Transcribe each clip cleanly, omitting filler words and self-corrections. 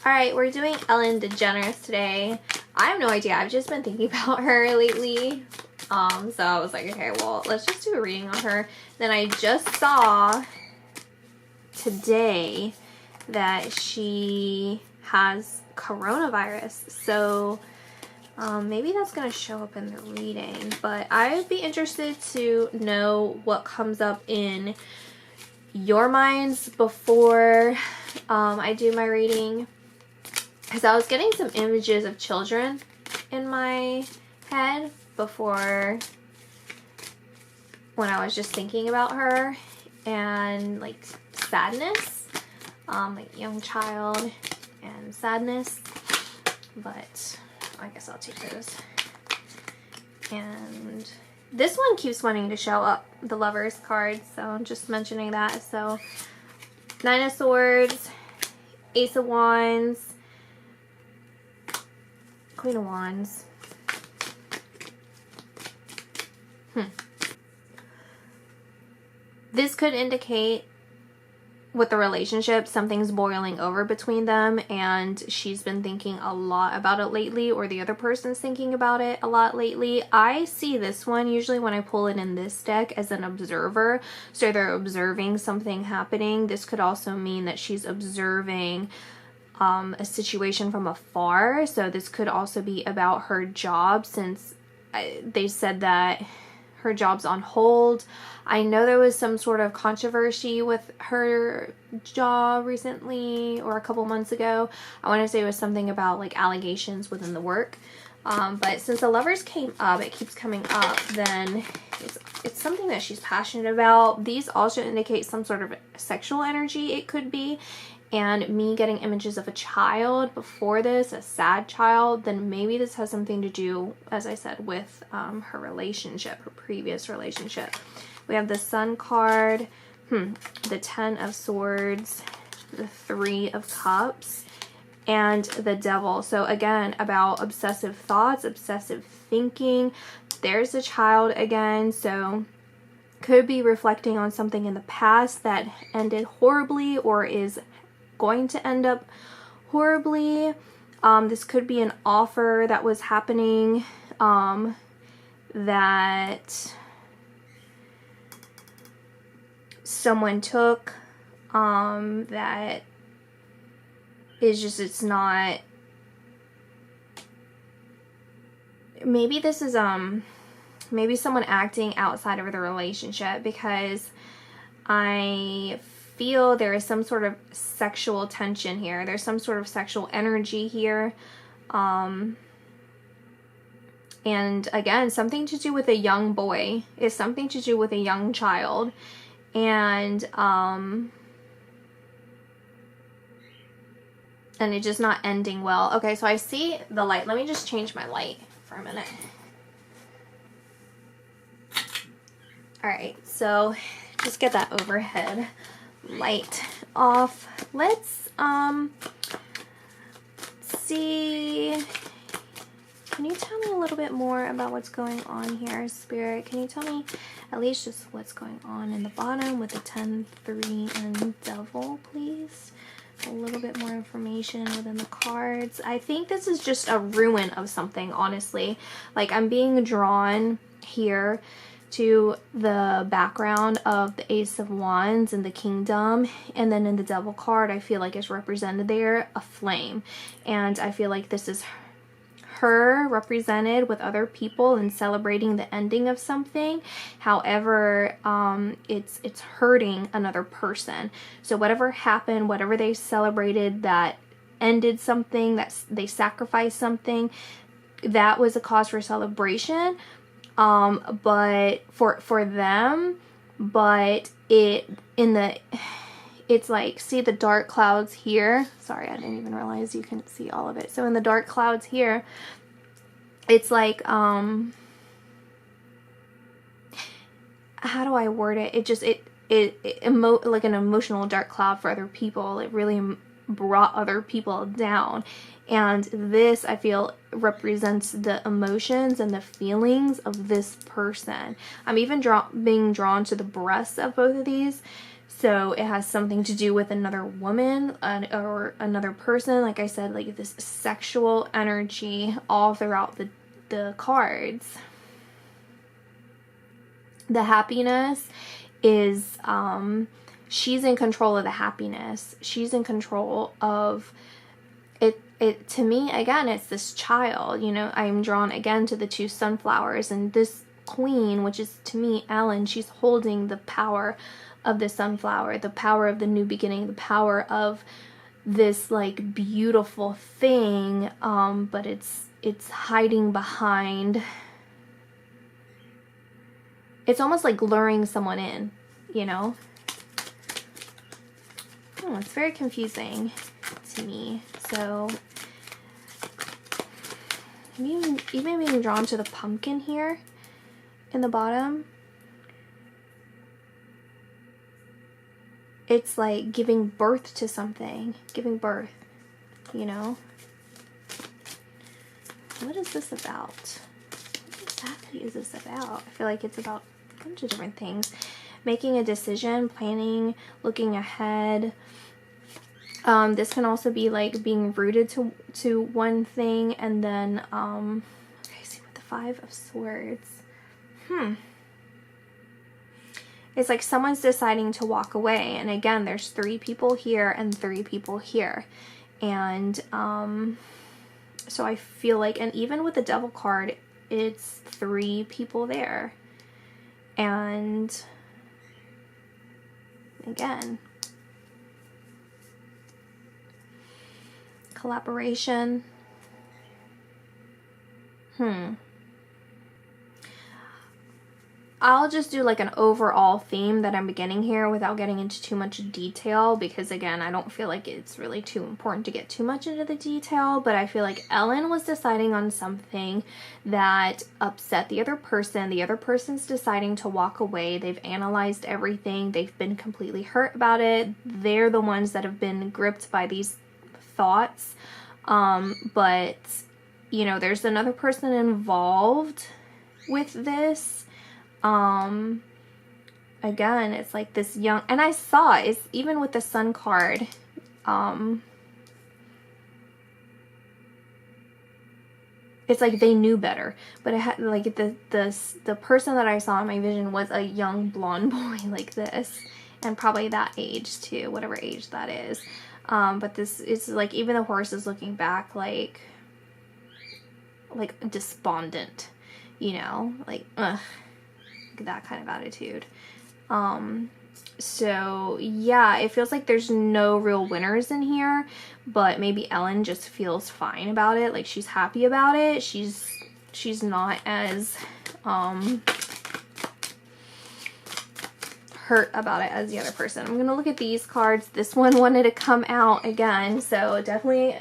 Alright, we're doing Ellen DeGeneres today. I have no idea. I've just been thinking about her lately. So I was like, okay, well, let's just do a reading on her. Then I just saw today that she has coronavirus. So maybe that's going to show up in the reading. But I would be interested to know what comes up in your minds before I do my reading. Because I was getting some images of children in my head before, when I was just thinking about her, and like sadness, like young child and sadness, but I guess I'll take those. And this one keeps wanting to show up, the Lovers card, so I'm just mentioning that. So Nine of Swords, Ace of Wands, Queen of Wands. This could indicate with the relationship, something's boiling over between them and she's been thinking a lot about it lately, or the other person's thinking about it a lot lately. I see this one usually when I pull it in this deck as an observer. So they're observing something happening. This could also mean that she's observing a situation from afar. So this could also be about her job, since they said that her job's on hold. I know there was some sort of controversy with her job recently, or a couple months ago. I want to say it was something about like allegations within the work. But since the Lovers came up, it keeps coming up, then it's something that she's passionate about. These also indicate some sort of sexual energy, it could be. And me getting images of a child before this, a sad child, then maybe this has something to do, as I said, with her relationship, her previous relationship. We have the Sun card, the Ten of Swords, the Three of Cups, and the Devil. So again, about obsessive thoughts, obsessive thinking. There's a child again, so could be reflecting on something in the past that ended horribly or is going to end up horribly. This could be an offer that was happening that someone took, that is just, it's not, maybe this is maybe someone acting outside of the relationship, because I feel there is some sort of sexual tension here. There's some sort of sexual energy here. And again, something to do with a young boy. Is something to do with a young child. And it's just not ending well. Okay, so I see the light. Let me just change my light for a minute. Alright, so just get that overhead light off. Let's see. Can you tell me a little bit more about what's going on here, Spirit? Can you tell me at least just what's going on in the bottom with the 10, 3, and Devil, please? A little bit more information within the cards. I think this is just a ruin of something, honestly. Like, I'm being drawn here to the background of the Ace of Wands and the Kingdom, and then in the Devil card I feel like is represented there a flame, and I feel like this is her represented with other people and celebrating the ending of something. However, it's hurting another person. So whatever happened, whatever they celebrated that ended something, that they sacrificed something, that was a cause for celebration. But for them, but it's like, see the dark clouds here? Sorry, I didn't even realize you couldn't see all of it. So in the dark clouds here, it's like, how do I word it? It just, like an emotional dark cloud for other people. It really brought other people down. And this, I feel, represents the emotions and the feelings of this person. I'm even being drawn to the breasts of both of these So it has something to do with another woman or another person. Like I said, like this sexual energy all throughout the cards. The happiness is, she's in control of the happiness. She's in control of it. To me, again, it's this child, you know, I'm drawn again to the 2 sunflowers, and this queen, which is to me Ellen, she's holding the power of the sunflower, the power of the new beginning, the power of this like beautiful thing, but it's hiding behind, it's almost like luring someone in, you know. It's very confusing to me. So even being drawn to the pumpkin here in the bottom, it's like giving birth to something, giving birth, you know. What is this about? What exactly is this about? I feel like it's about a bunch of different things. Making a decision, planning, looking ahead. This can also be like being rooted to one thing, and then okay, see with the 5 of Swords. It's like someone's deciding to walk away, and again, there's 3 people here and 3 people here, and so I feel like, and even with the Devil card, it's 3 people there, and again, collaboration. I'll just do like an overall theme that I'm beginning here without getting into too much detail, because again, I don't feel like it's really too important to get too much into the detail, but I feel like Ellen was deciding on something that upset the other person. The other person's deciding to walk away. They've analyzed everything. They've been completely hurt about it. They're the ones that have been gripped by these thoughts. But you know, there's another person involved with this. Again, it's like this young, and I saw it's even with the Sun card, it's like they knew better, but it had like the person that I saw in my vision was a young blonde boy like this, and probably that age too, whatever age that is. But this is like, even the horse is looking back like despondent, you know, like ugh, that kind of attitude. So yeah, it feels like there's no real winners in here, but maybe Ellen just feels fine about it, like she's happy about it. She's not as hurt about it as the other person. I'm gonna look at these cards. This one wanted to come out again, so definitely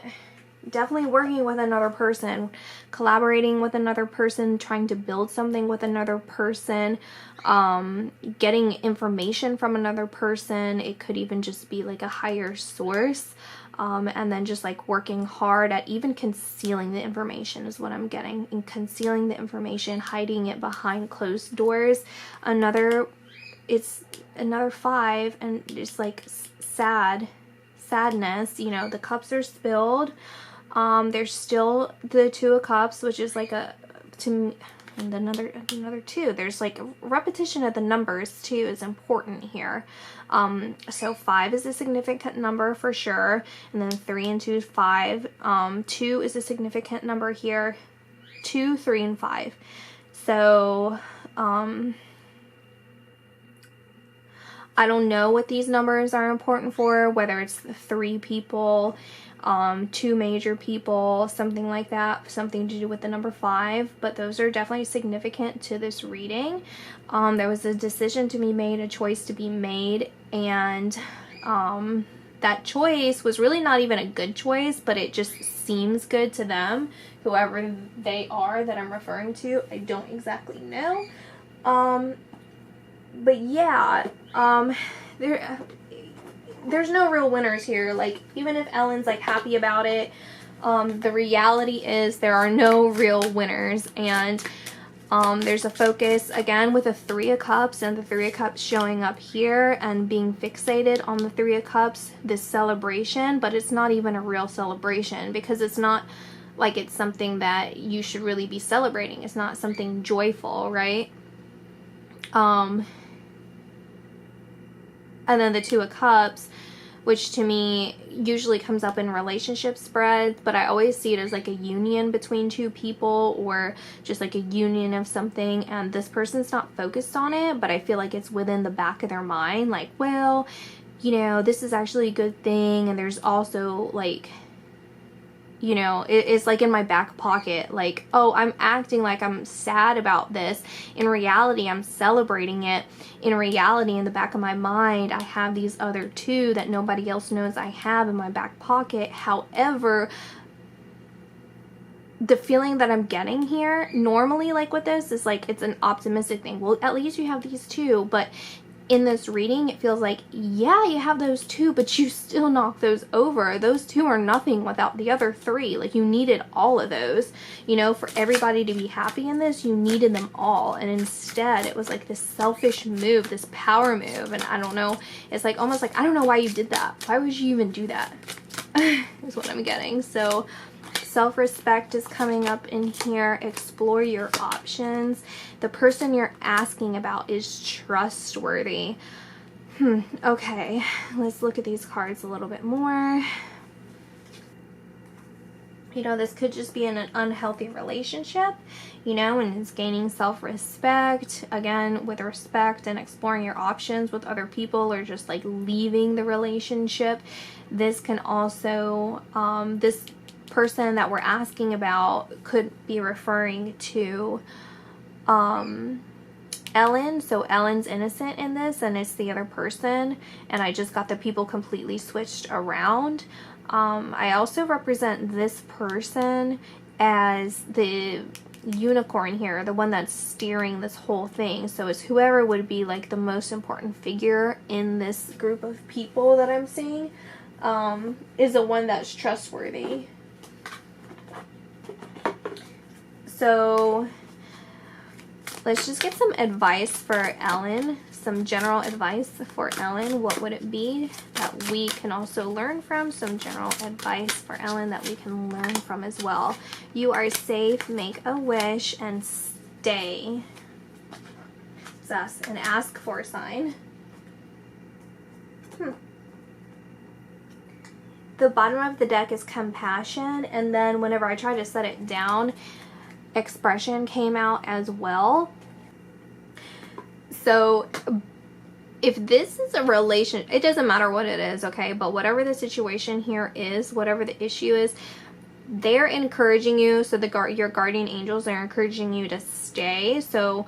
working with another person, collaborating with another person, trying to build something with another person, getting information from another person. It could even just be like a higher source, and then just like working hard at even concealing the information is what I'm getting, and concealing the information, hiding it behind closed doors. It's another 5, and it's like sadness, you know, the cups are spilled. There's still the 2 of Cups, which is like and another 2. There's like a repetition of the numbers too is important here. So 5 is a significant number for sure, and then 3 and 2 is 5. 2 is a significant number here. 2, 3, and 5. So I don't know what these numbers are important for, whether it's 3 people, 2 major people, something like that, something to do with the number 5, but those are definitely significant to this reading. There was a decision to be made, a choice to be made, and that choice was really not even a good choice, but it just seems good to them, whoever they are that I'm referring to. I don't exactly know. But yeah, there's no real winners here. Like, even if Ellen's like happy about it, the reality is there are no real winners. And There's a focus again with the Three of Cups, and the Three of Cups showing up here and being fixated on the Three of Cups, this celebration, but it's not even a real celebration because it's not like it's something that you should really be celebrating. It's not something joyful, right? And then the Two of Cups, which to me usually comes up in relationship spreads, but I always see it as like a union between two people, or just like a union of something, and this person's not focused on it, but I feel like it's within the back of their mind, like, well, you know, this is actually a good thing, and there's also like, you know, it's like in my back pocket, like, oh, I'm acting like I'm sad about this. In reality, I'm celebrating it. In reality, in the back of my mind, I have these other two that nobody else knows I have in my back pocket. However, the feeling that I'm getting here normally, like with this, is like it's an optimistic thing. Well, at least you have these two, but in this reading, it feels like, yeah, you have those two, but you still knock those over. Those two are nothing without the other three. Like, you needed all of those. You know, for everybody to be happy in this, you needed them all. And instead, it was like this selfish move, this power move. And I don't know, it's like almost like, I don't know why you did that. Why would you even do that? Is what I'm getting. So, self-respect is coming up in here. Explore your options. The person you're asking about is trustworthy. Okay, let's look at these cards a little bit more. You know, this could just be in an unhealthy relationship, you know, and it's gaining self-respect, again, with respect and exploring your options with other people, or just like leaving the relationship. This can also, this person that we're asking about could be referring to Ellen. So Ellen's innocent in this, and it's the other person, and I just got the people completely switched around. I also represent this person as the unicorn here, the one that's steering this whole thing. So it's whoever would be like the most important figure in this group of people that I'm seeing, is the one that's trustworthy. So let's just get some advice for Ellen, some general advice for Ellen. What would it be that we can also learn from? Some general advice for Ellen that we can learn from as well. You are safe, make a wish, and stay. Sus, and ask for a sign. The bottom of the deck is compassion, and then whenever I try to set it down, expression came out as well. So if this is a relation, it doesn't matter what it is, okay, but whatever the situation here is, whatever the issue is, they're encouraging you. So your guardian angels are encouraging you to stay. So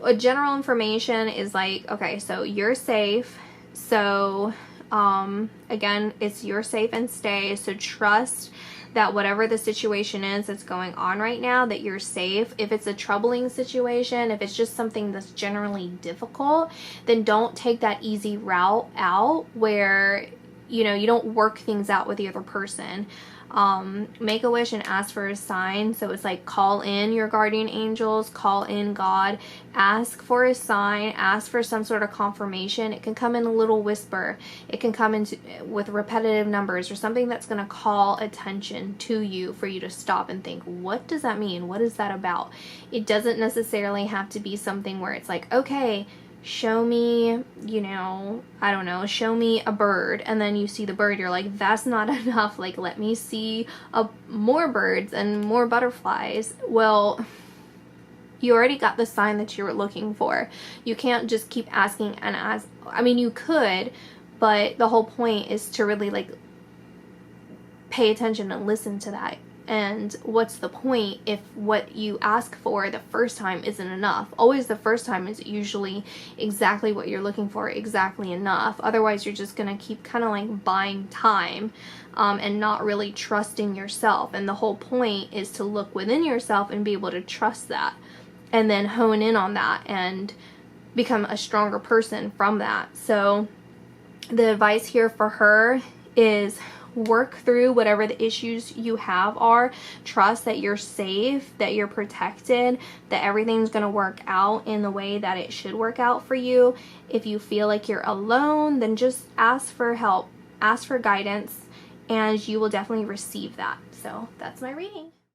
a general information is like, okay, so you're safe. So again, it's you're safe and stay. So trust that whatever the situation is that's going on right now, that you're safe. If it's a troubling situation, if it's just something that's generally difficult, then don't take that easy route out where, you know, you don't work things out with the other person. Make a wish and ask for a sign. So it's like call in your guardian angels, call in God, ask for a sign, ask for some sort of confirmation. It can come in a little whisper. It can come in with repetitive numbers or something that's going to call attention to you for you to stop and think, what does that mean? What is that about? It doesn't necessarily have to be something where it's like, okay, show me, you know, I don't know, show me a bird, and then you see the bird, you're like, that's not enough, like, let me see more birds and more butterflies. Well, you already got the sign that you were looking for. You can't just keep asking and ask. I mean, you could, but the whole point is to really, like, pay attention and listen to that. And what's the point if what you ask for the first time isn't enough? Always the first time is usually exactly what you're looking for, exactly enough. Otherwise, you're just going to keep kind of like buying time and not really trusting yourself. And the whole point is to look within yourself and be able to trust that, and then hone in on that and become a stronger person from that. So the advice here for her is work through whatever the issues you have are. Trust that you're safe, that you're protected, that everything's going to work out in the way that it should work out for you. If you feel like you're alone, then just ask for help, ask for guidance, and you will definitely receive that. So that's my reading.